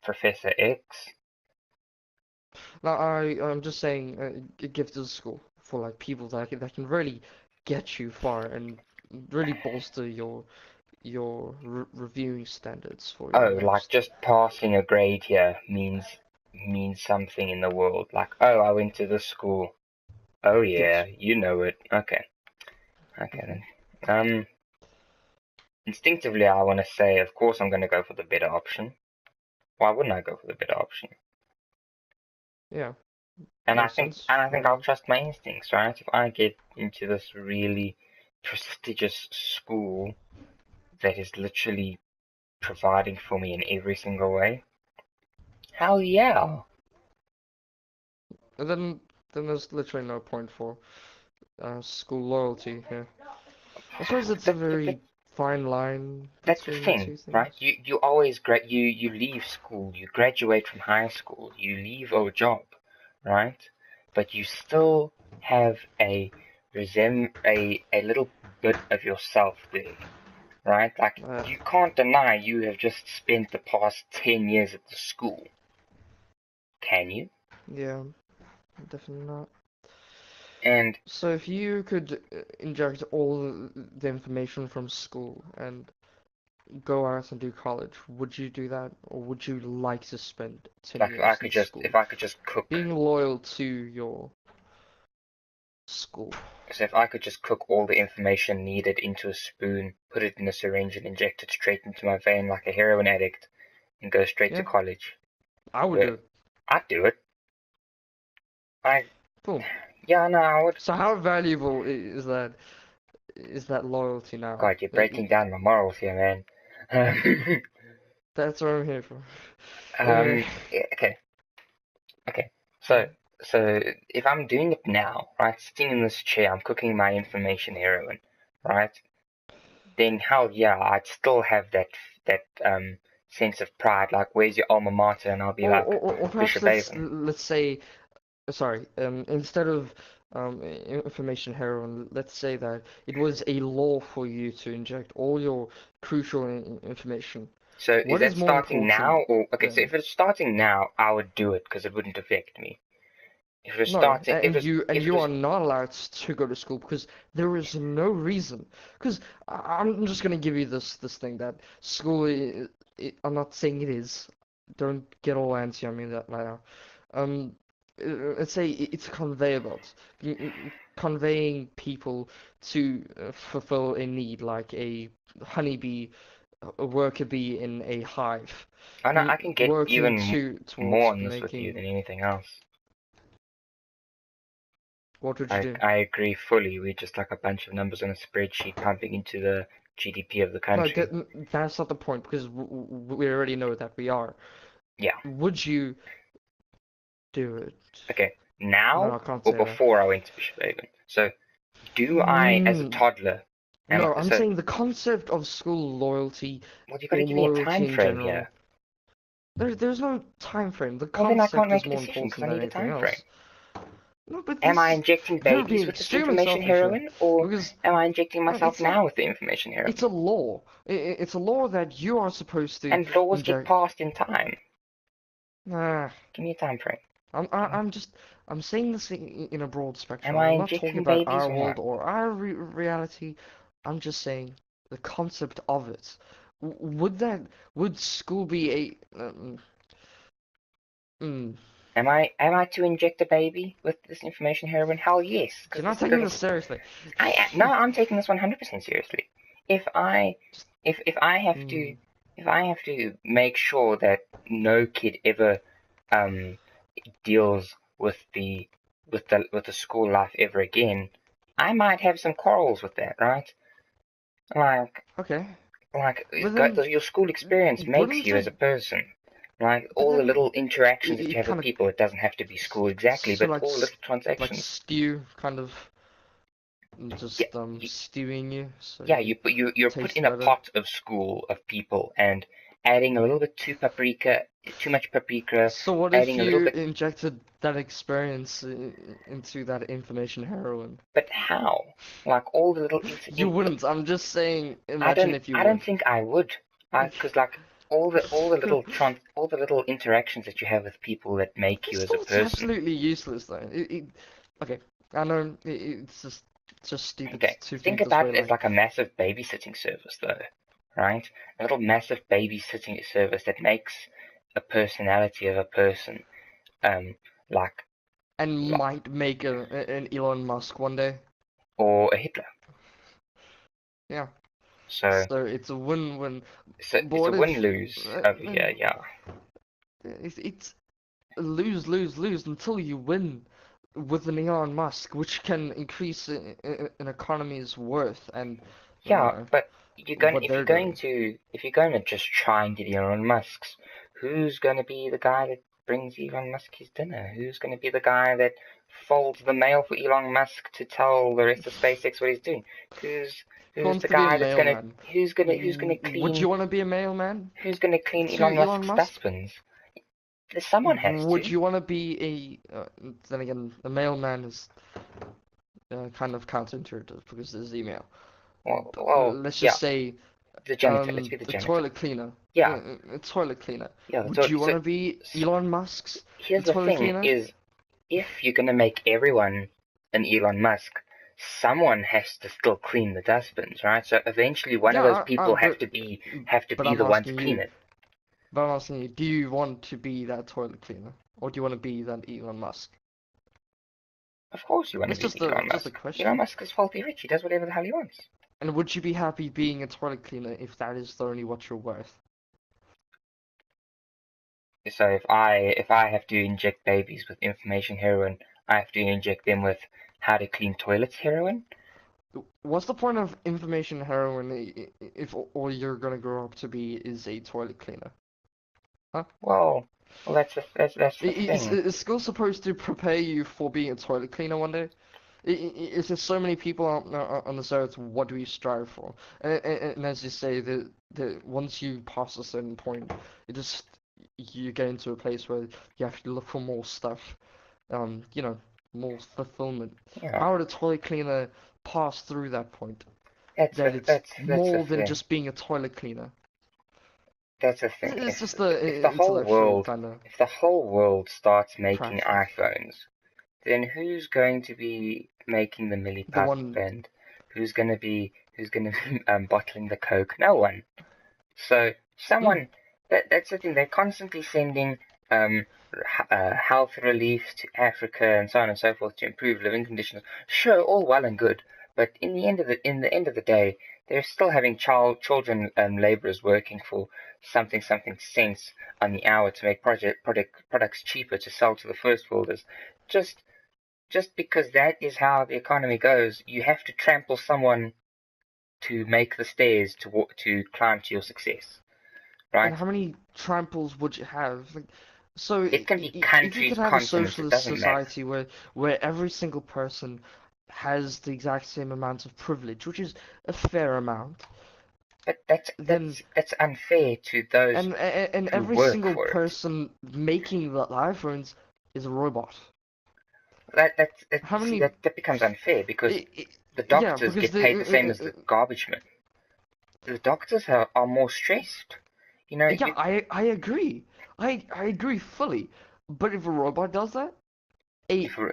Professor X. Now I'm just saying a gifted school for like people that can really get you far and really bolster your reviewing standards for your Oh, like, next. just passing a grade here means something in the world. Like, oh, I went to this school. Oh yeah, Yes. you know it. Okay, okay Hmm. then. Instinctively, I want to say, of course, I'm going to go for the better option. Why wouldn't I go for the better option? Yeah, And I makes think, sense. and I Why think I'll not? trust my instincts, right? If I get into this really prestigious school that is literally providing for me in every single way, hell yeah. And then there's literally no point for school loyalty here. I suppose it's a But very fine line that's the between the thing, two right? things. You always you leave school, you graduate from high school, you leave a job, right? But you still have a little bit of yourself there, right? Like, Uh, you can't deny you have just spent the past 10 years at the school, can you? yeah, definitely not. And So if you could inject all the information from school and go out and do college, would you do that, or would you like to spend 10 like, years in if school, I could just cook, being loyal to your school? so if I could just cook all the information needed into a spoon, put it in a syringe and inject it straight into my vein like a heroin addict, and go straight to Yeah, college. I would do But it. I'd do it. I Boom. Yeah, no, I would. So how valuable is that loyalty now? God, you're breaking down my morals here, man. That's what I'm here for. Anyway, Yeah, okay, okay. So, so if I'm doing it now, right, sitting in this chair, I'm cooking my information heroine, right? Then hell yeah, I'd still have that sense of pride. Like, where's your alma mater? And I'll be like, or perhaps Bishop Avon. let's say, sorry, instead of information heroin, let's say that it was a law for you to inject all your crucial information. So is What that is more starting now, important or okay? So than if it's starting now, I would do it because it wouldn't affect me. If it was no, starting, if it was, and if it you was, are not allowed to go to school because there is no reason. Because I'm just gonna give you this thing that school. I'm not saying it is. Don't get all antsy on me that now. Um, let's say it's a conveyor belt, conveying people to fulfill a need, like a honeybee, a worker bee in a hive, I know I can get working even more towards on this with you making. than anything else. What would you I do? I agree fully. We're just like a bunch of numbers on a spreadsheet pumping into the GDP of the No, country. that's not the point because we already know that we are. Yeah. Would you do it? Okay. No, Now I can't or say that. before I went to Bishop Avon. So do I, as a Mm, toddler, am no, I'm so? saying the concept of school loyalty Well, you got to or give me a time loyalty in frame general. here. There's no time frame. The Well, then I can't concept is make a more decision because important I than need a anything time frame. else. No, but Am I this injecting you're babies being with this extremely information selfish here heroin, or because am I injecting myself it's not. now with the information It's heroin? a law. It's a law that you are supposed to And laws get inject. passed in time. Nah, Give me a time frame. I'm just I'm saying this in a broad Am spectrum. I I'm not talking injecting about babies our or not? world or our reality. I'm just saying the concept of it. Would that would school be a mm, Am I to inject a baby with this information heroin? Hell yes, because you're this not is taking gonna. this seriously. No, I'm taking this 100% seriously. If I Just, if I have to mm, if I have to make sure that no kid ever um deals with the school life ever again, I might have some quarrels with that, right? Like okay, like but then your school experience makes wouldn't you as it? a person. Like But all the then little interactions that it you have with kind of people, it doesn't have to be school exactly, so but all the little like transactions. stew kind of Yeah, just you, stewing you so yeah, you you're put taste in a better. pot of school of people and adding a little bit too much paprika, So what if adding a little you bit. injected that experience into that information heroin? But how? Like all the little You wouldn't. I'm just saying, I imagine don't if you I don't would. think I would. Because like all the little interactions that you have with people that make you It's as a not person. absolutely useless though. Okay, I know it's just stupid Okay, to think think this about way. it as Like, like a massive babysitting service, though, right? A little massive babysitting service that makes a personality of a person, um, like, and like might make an Elon Musk one day. or a Hitler. Yeah. So, So it's a win-win. so But it's a what if win-lose over here. Yeah. it's lose, lose, lose until you win with an Elon Musk, which can increase an economy's worth and Yeah, but what they're doing. if you're going to just try and get Elon Musk's, who's going to be the guy that brings Elon Musk his dinner? Who's going to be the guy that folds the mail for Elon Musk to tell the rest of SpaceX what he's doing? Who's Who who's wants the to be a guy that's gonna mailman? who's gonna Would you clean want to be a mailman Elon to Elon Musk's Musk? dustbins? Someone has Would to. you want to be then again, a mailman is kind of counterintuitive because there's email. But let's Yeah, just say the janitor. Let's be the a janitor. toilet cleaner. Yeah, A toilet cleaner. yeah. Would you want So, to be so Elon Musk's here's the toilet thing: cleaner? is if you're gonna make everyone an Elon Musk, someone has to still clean the dustbins, right? So eventually, one of those Yeah, people have to but be I'm the one to asking clean you. it. But I'm asking you, do you want to be that toilet cleaner, or do you want to be that Elon Musk? Of course, you want to It's be the Elon just a Musk. Elon question. Musk is filthy rich. He does whatever the hell he wants. And would you be happy being a toilet cleaner if that is only what you're worth? So if I have to inject babies with information heroin, I have to inject them with how to clean toilets heroin. What's the point of information heroin if all you're gonna grow up to be is a toilet cleaner? Huh? Well, that's the thing. Is school supposed to prepare you for being a toilet cleaner one day? Is there so many people on this earth? What do we strive for? And as you say, that once you pass a certain point, it just you get into a place where you have to look for more stuff. You know, more fulfillment. Yeah, How would a toilet cleaner pass through that point? that's That the it's that's the more than thing. just being a toilet cleaner. That's the thing. It's If just the if the whole intellectual world kind of if the whole world starts making trash talk. iPhones, then who's going to be making the The Millipup one, and who's gonna be bottling the Coke? No one. So yeah. that's the thing. They're constantly sending um, health relief to Africa and so on and so forth to improve living conditions. Sure, all well and good, but in the end of the day, they're still having children laborers working for something cents on the hour to make products cheaper to sell to the first worlders. Just just because that is how the economy goes, you have to trample someone to make the stairs to climb to your success, And right? how many tramples would you have? Like, so It can be if you countries, could have a continents, it socialist doesn't matter. society where every single person has the exact same amount of privilege, which is a fair amount, But that's then that's that's unfair to those and who every work single for it. person making the iPhones is a robot. You How see many? that becomes unfair because I I the yeah, doctors because get paid the same as the garbage men. The doctors are more stressed. You know, yeah, I agree. I agree fully. But if a robot does that, a if a,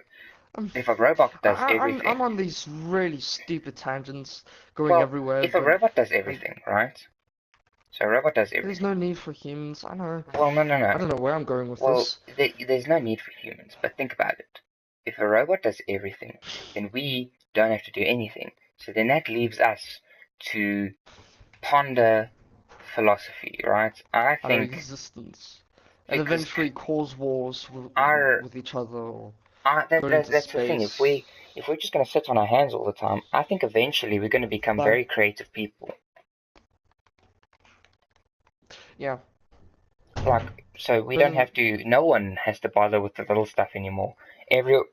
I'm if a robot does I'm everything, on these really stupid tangents going well, everywhere, if a but robot does like everything, right? So a robot does there's everything. no need for humans. I know. Well, no, no, I no. don't know where I'm going with Well, this. there's no need for humans, but think about it. If a robot does everything, then we don't have to do anything. So then that leaves us to ponder philosophy, right? I Our think existence, and because eventually cause wars our, with each other or that, go that into that's the thing. space. If we're just going to sit on our hands all the time, I think eventually we're going to become But very creative people. yeah, Like, so we but don't then have to. No one has to bother with the little stuff anymore.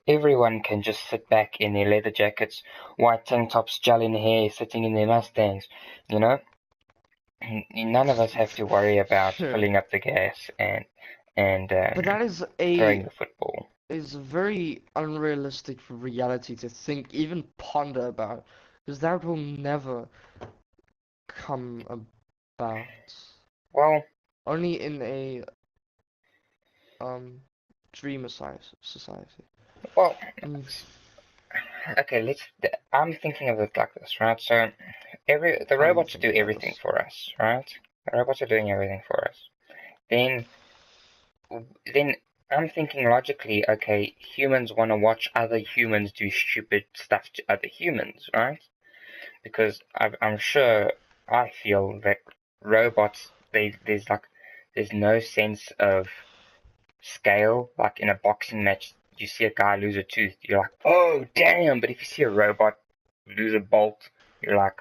Everyone can just sit back in their leather jackets, white tank tops, gel in hair, sitting in their Mustangs. You know, none of us have to worry about sure. filling up the gas and But that throwing the football. is a very unrealistic reality to think, even ponder about, because that will never come about. Well, Only in a um dreamer society. well, Um, okay. I'm thinking of it like this, right? So, the how are you robots do thinking about everything this? for us, right? The robots are doing everything for us. Then then I'm thinking logically, okay, humans want to watch other humans do stupid stuff to other humans, right? Because I'm sure I feel that robots, there's no sense of scale. Like in a boxing match, you see a guy lose a tooth, you're like, oh damn! But if you see a robot lose a bolt, you're like,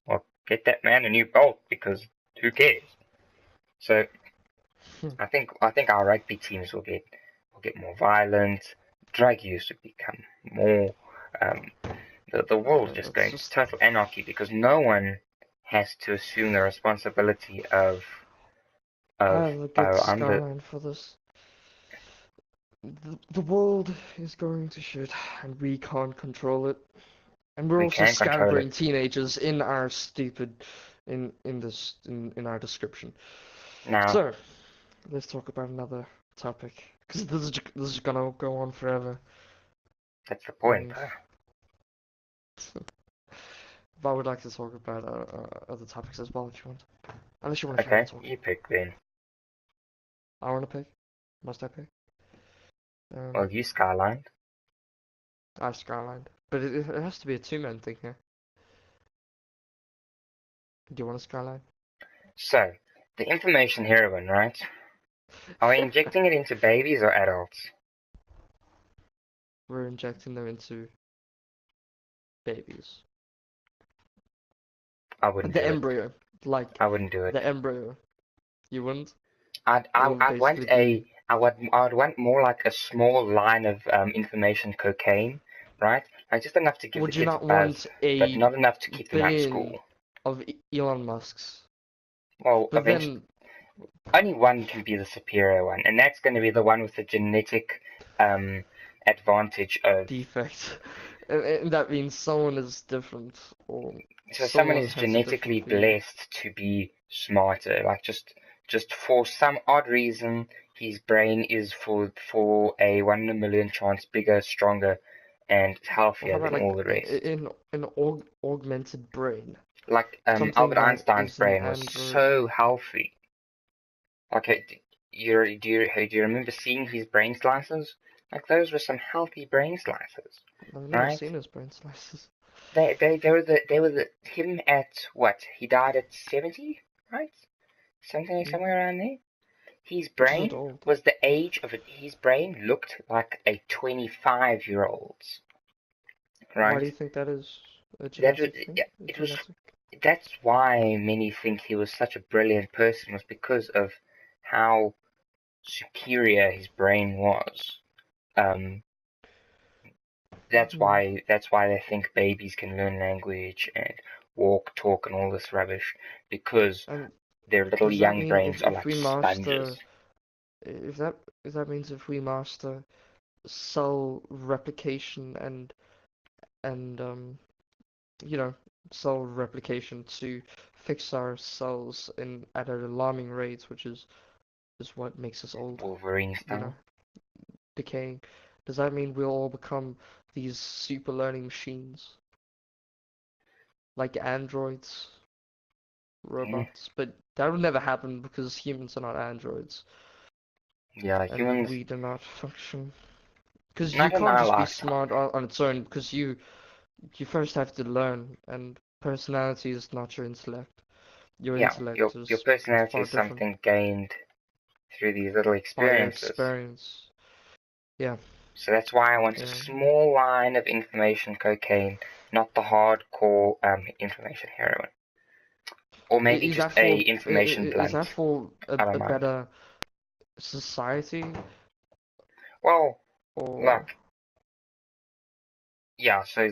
well, get that man a new bolt because who cares? So I think our rugby teams will get more violent. Drug use would become more. Um, the world is just Let's going to just total anarchy because no one has to assume the responsibility I of have a good oh I'm the skyline for this. The world is going to shit, and we can't control it. And we're we also can control scatterbrain it teenagers in our stupid, in our description. now. So let's talk about another topic, because this is gonna go on forever. That's the point. And but I would like to talk about other topics as well if you want. Unless you want to carry on Okay, talking. you pick then. I want to pick. Must I pick? Um, Well, you Skyline. I Skyline. But it has to be a two-man thing here. Do you want a Skyline? So the information heroin, right? Are we injecting it into babies or adults? we're injecting them into babies. I wouldn't The do it. embryo, like I wouldn't do it. the embryo. You wouldn't? I'd It I, will I'd want basically be. I would want more like a small line of information cocaine, right? Like just enough to give the Would you kids a not buzz, want but a not enough to keep them out of billion school. of Elon Musk's? Well, But eventually, then, only one can be the superior one, and that's going to be the one with the genetic um, advantage of. defect. And that means someone is different, or So someone someone is has a different genetically breed. blessed to be smarter, like just for some odd reason, his brain is for a 1 in a million chance bigger, stronger, and Or how healthier about than all like the rest. in an augmented brain? Like Something Albert that Einstein's is an brain was android. so healthy. Like, do you remember seeing his brain slices? Like those were some healthy brain slices, I've never right? seen his brain slices. They were the him at what? He died at 70, right? Something Mm, somewhere around there. His which isn't brain old. was the age of it. His brain looked like a 25-year-old's, Why right? do you think that is a That was genetic thing? yeah, A it was. genetic? That's why many think he was such a brilliant person, was because of how superior his brain was. Um, Hmm. that's why they think babies can learn language and walk, talk, and all this rubbish, because And their little does that young mean brains are if like we master sponges. if that means if we master cell replication and you know cell replication to fix our cells in at an alarming rate, which is what makes us old, Wolverine you know, style. decaying. Does that mean we'll all become these super learning machines like androids, Mm. robots? But that would never happen because humans are not androids Yeah, and humans. we do not function. Because you Not in can't our just be lifetime. smart on its own because you first have to learn, and personality is not your intellect. Your Yeah, your intellect your is personality far is different something gained through these little by your experiences. experience. Yeah, So that's why I want a yeah. small line of information cocaine, not the hardcore information heroin. Or maybe Is just that a for information is that blunt. for I don't a mind. better society Well, or like, yeah, so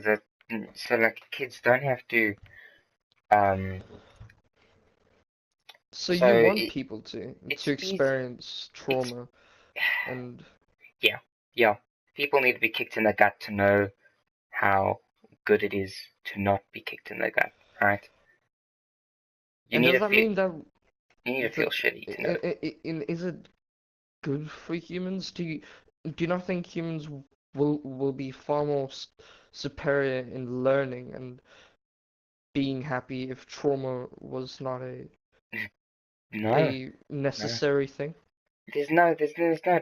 like kids don't have to um so so you want people it's to easy experience it's trauma and yeah, yeah. People need to be kicked in the gut to know how good it is to not be kicked in the gut, right? You and need does to that feel mean that you need to feel that shitty to know. is it good for humans? Do you not think humans will be far more superior in learning and being happy if trauma was not No, a no. necessary thing? There's no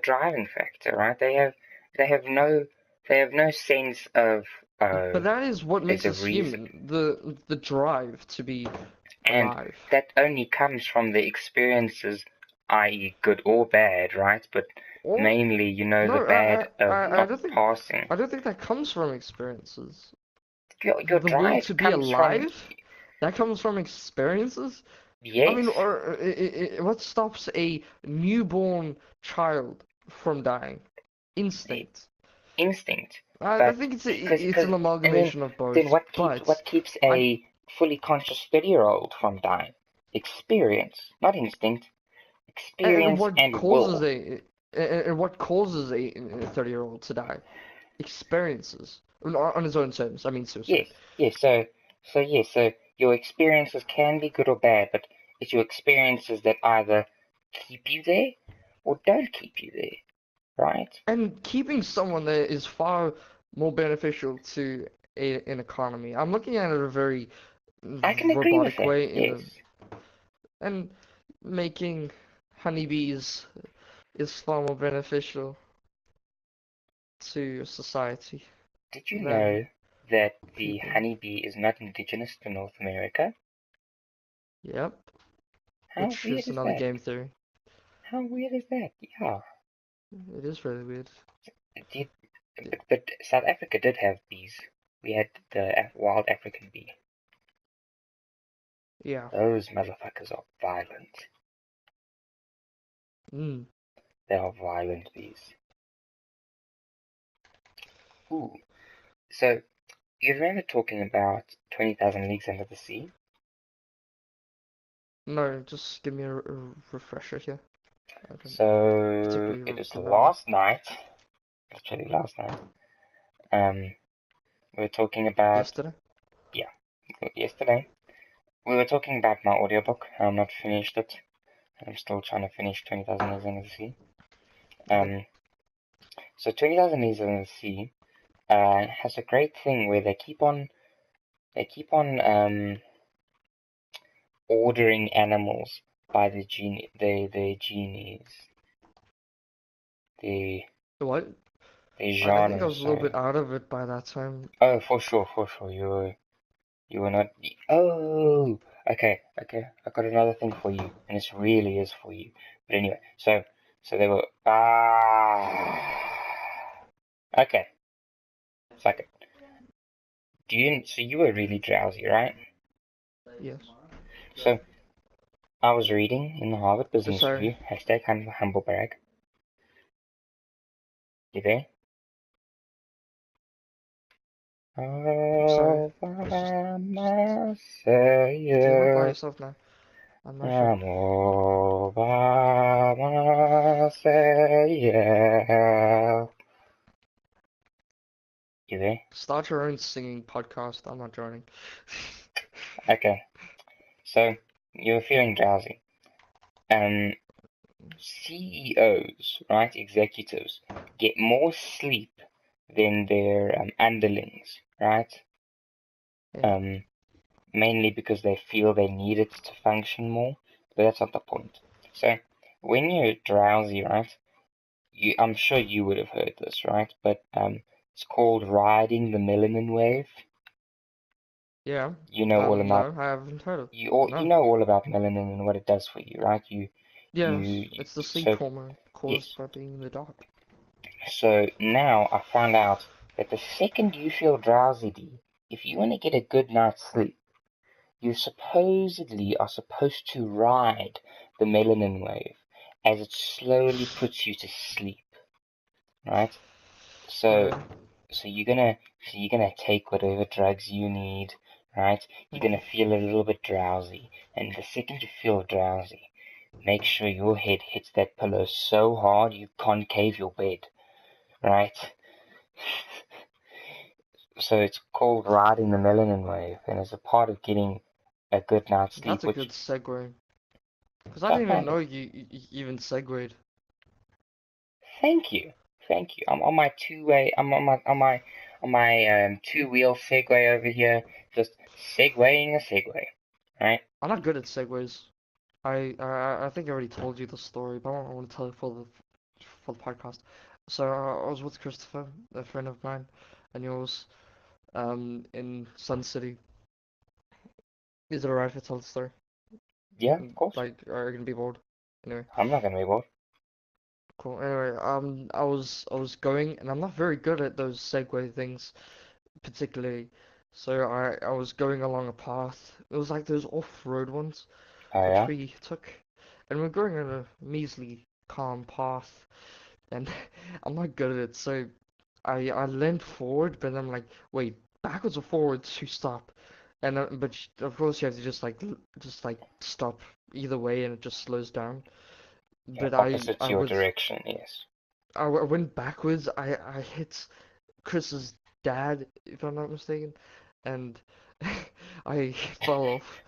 driving factor, right? They have no sense of But that is what there's makes a us reason. human, the drive to be And alive. that only comes from the experiences, i.e. good or bad, right? But Or mainly, the no, bad of I not don't think passing. that comes from experiences. Your The will drive to be comes from, alive, that comes from experiences. I yes, mean, or what stops a newborn child from dying? Instinct. instinct. I But think it's because an and then amalgamation of then both, what keeps but what keeps I a fully conscious 30-year-old from dying? Experience, not instinct. and Experience and will. what causes a 30-year-old to die? Experiences on his own terms. I mean suicide. Yes, yes. So your experiences can be good or bad, but it's your experiences that either keep you there or don't keep you there, right? And keeping someone there is far more beneficial to an economy. I'm looking at it a very I can agree with robotic that. way in Yes. the and making honeybees is far more beneficial to society Did you than know that the people. honeybee is not indigenous to North America? Yep, How which weird is is another that? game theory. How weird is that? Yeah. It is really weird. Did but South Africa did have bees. We had the wild African bee. Yeah. Those motherfuckers are violent. Mm. They are violent bees. Ooh. So, you remember talking about 20,000 Leagues Under the Sea? No, just give me a refresher here. I don't So, particularly it was remember. last night, actually last night, we were talking about, Yesterday? yeah, yesterday, we were talking about my audiobook. I'm not finished it. I'm still trying to finish 20,000 Leagues Under the Sea. Yep. So 20,000 Leagues Under the Sea has a great thing where they keep on ordering animals by the genies, the What? the I think I genre. was a little bit Sorry. out of it by that time. Oh, for sure. You were not. Oh, okay. I got another thing for you, and this really is for you. But anyway, so they were okay. Fuck it. So you were really drowsy, right? Yes. So I was reading in the Harvard Business Sorry. Review, hashtag humble brag. You there? I'm sorry. All It's just by you're not by myself. yourself now. I'm not sure. I'm all by myself. You there? Start your own singing podcast. I'm not joining. Okay. So you were feeling drowsy. CEOs, right, executives, get more sleep than their underlings, right? Yeah. Mainly because they feel they need it to function more, but that's not the point. So when you're drowsy, right, I'm sure you would have heard this, right? But it's called riding the melanin wave. Yeah. You know all about No, I haven't heard of. you No. know all about melanin and what it does for you, right? Yes, it's the sleep So hormone caused yes. by being in the dark. So now I found out that the second you feel drowsy, if you want to get a good night's sleep, you supposedly are supposed to ride the melanin wave as it slowly puts you to sleep, right? So Okay. you're gonna take whatever drugs you need, right? You're gonna feel a little bit drowsy, and the second you feel drowsy, make sure your head hits that pillow so hard you concave your bed, right? So it's called riding the melanin wave, and it's a part of getting a good night's sleep, That's a which good segue. Because I I didn't even find know it. you even segued. Thank you, thank you. I'm on my two-way. I'm on my two-wheel Segway over here, just segwaying a Segway, right? I'm not good at segues. I think I already told you the story, but I want to tell it for the podcast. So I was with Christopher, a friend of mine, and yours, in Sun City. Is it alright if I tell the story? Yeah, of course. Like, are you gonna be bored? Anyway, I'm not gonna be bored. cool. Anyway, I was going, and I'm not very good at those segue things particularly. So I was going along a path. It was like those off-road ones, Oh which yeah. we took, and we're going on a measly calm path, and I'm not good at it. So I leaned forward, but I'm like, wait, backwards or forwards to stop, and but of course you have to just like stop either way, and it just slows down. Yeah, But opposite to your direction. Yes. I went backwards. I hit Chris's dad, if I'm not mistaken, and I fell off.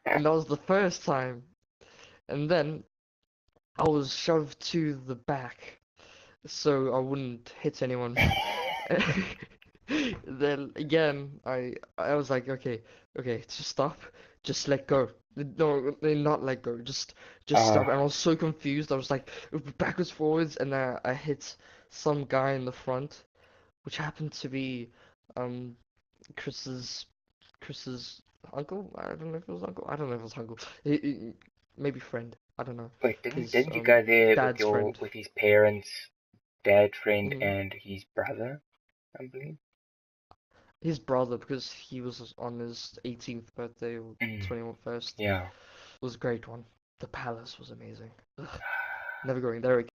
And that was the first time. And then I was shoved to the back so I wouldn't hit anyone. Then again, I was like, okay, just stop, just let go. No, not let go, just stop. uh, And I was so confused. I was like backwards, forwards, and I hit some guy in the front, which happened to be um Chris's Chris's uncle. I don't know if it was uncle. I don't know if it was uncle. Maybe friend. I don't know. wait, didn't His didn't you go there with dad's your friend. with his parents dad friend Mm. and his brother, I believe. His brother, because he was on his 18th birthday or Mm, 21st, yeah. was a great one. The palace was amazing. Ugh, never going there again.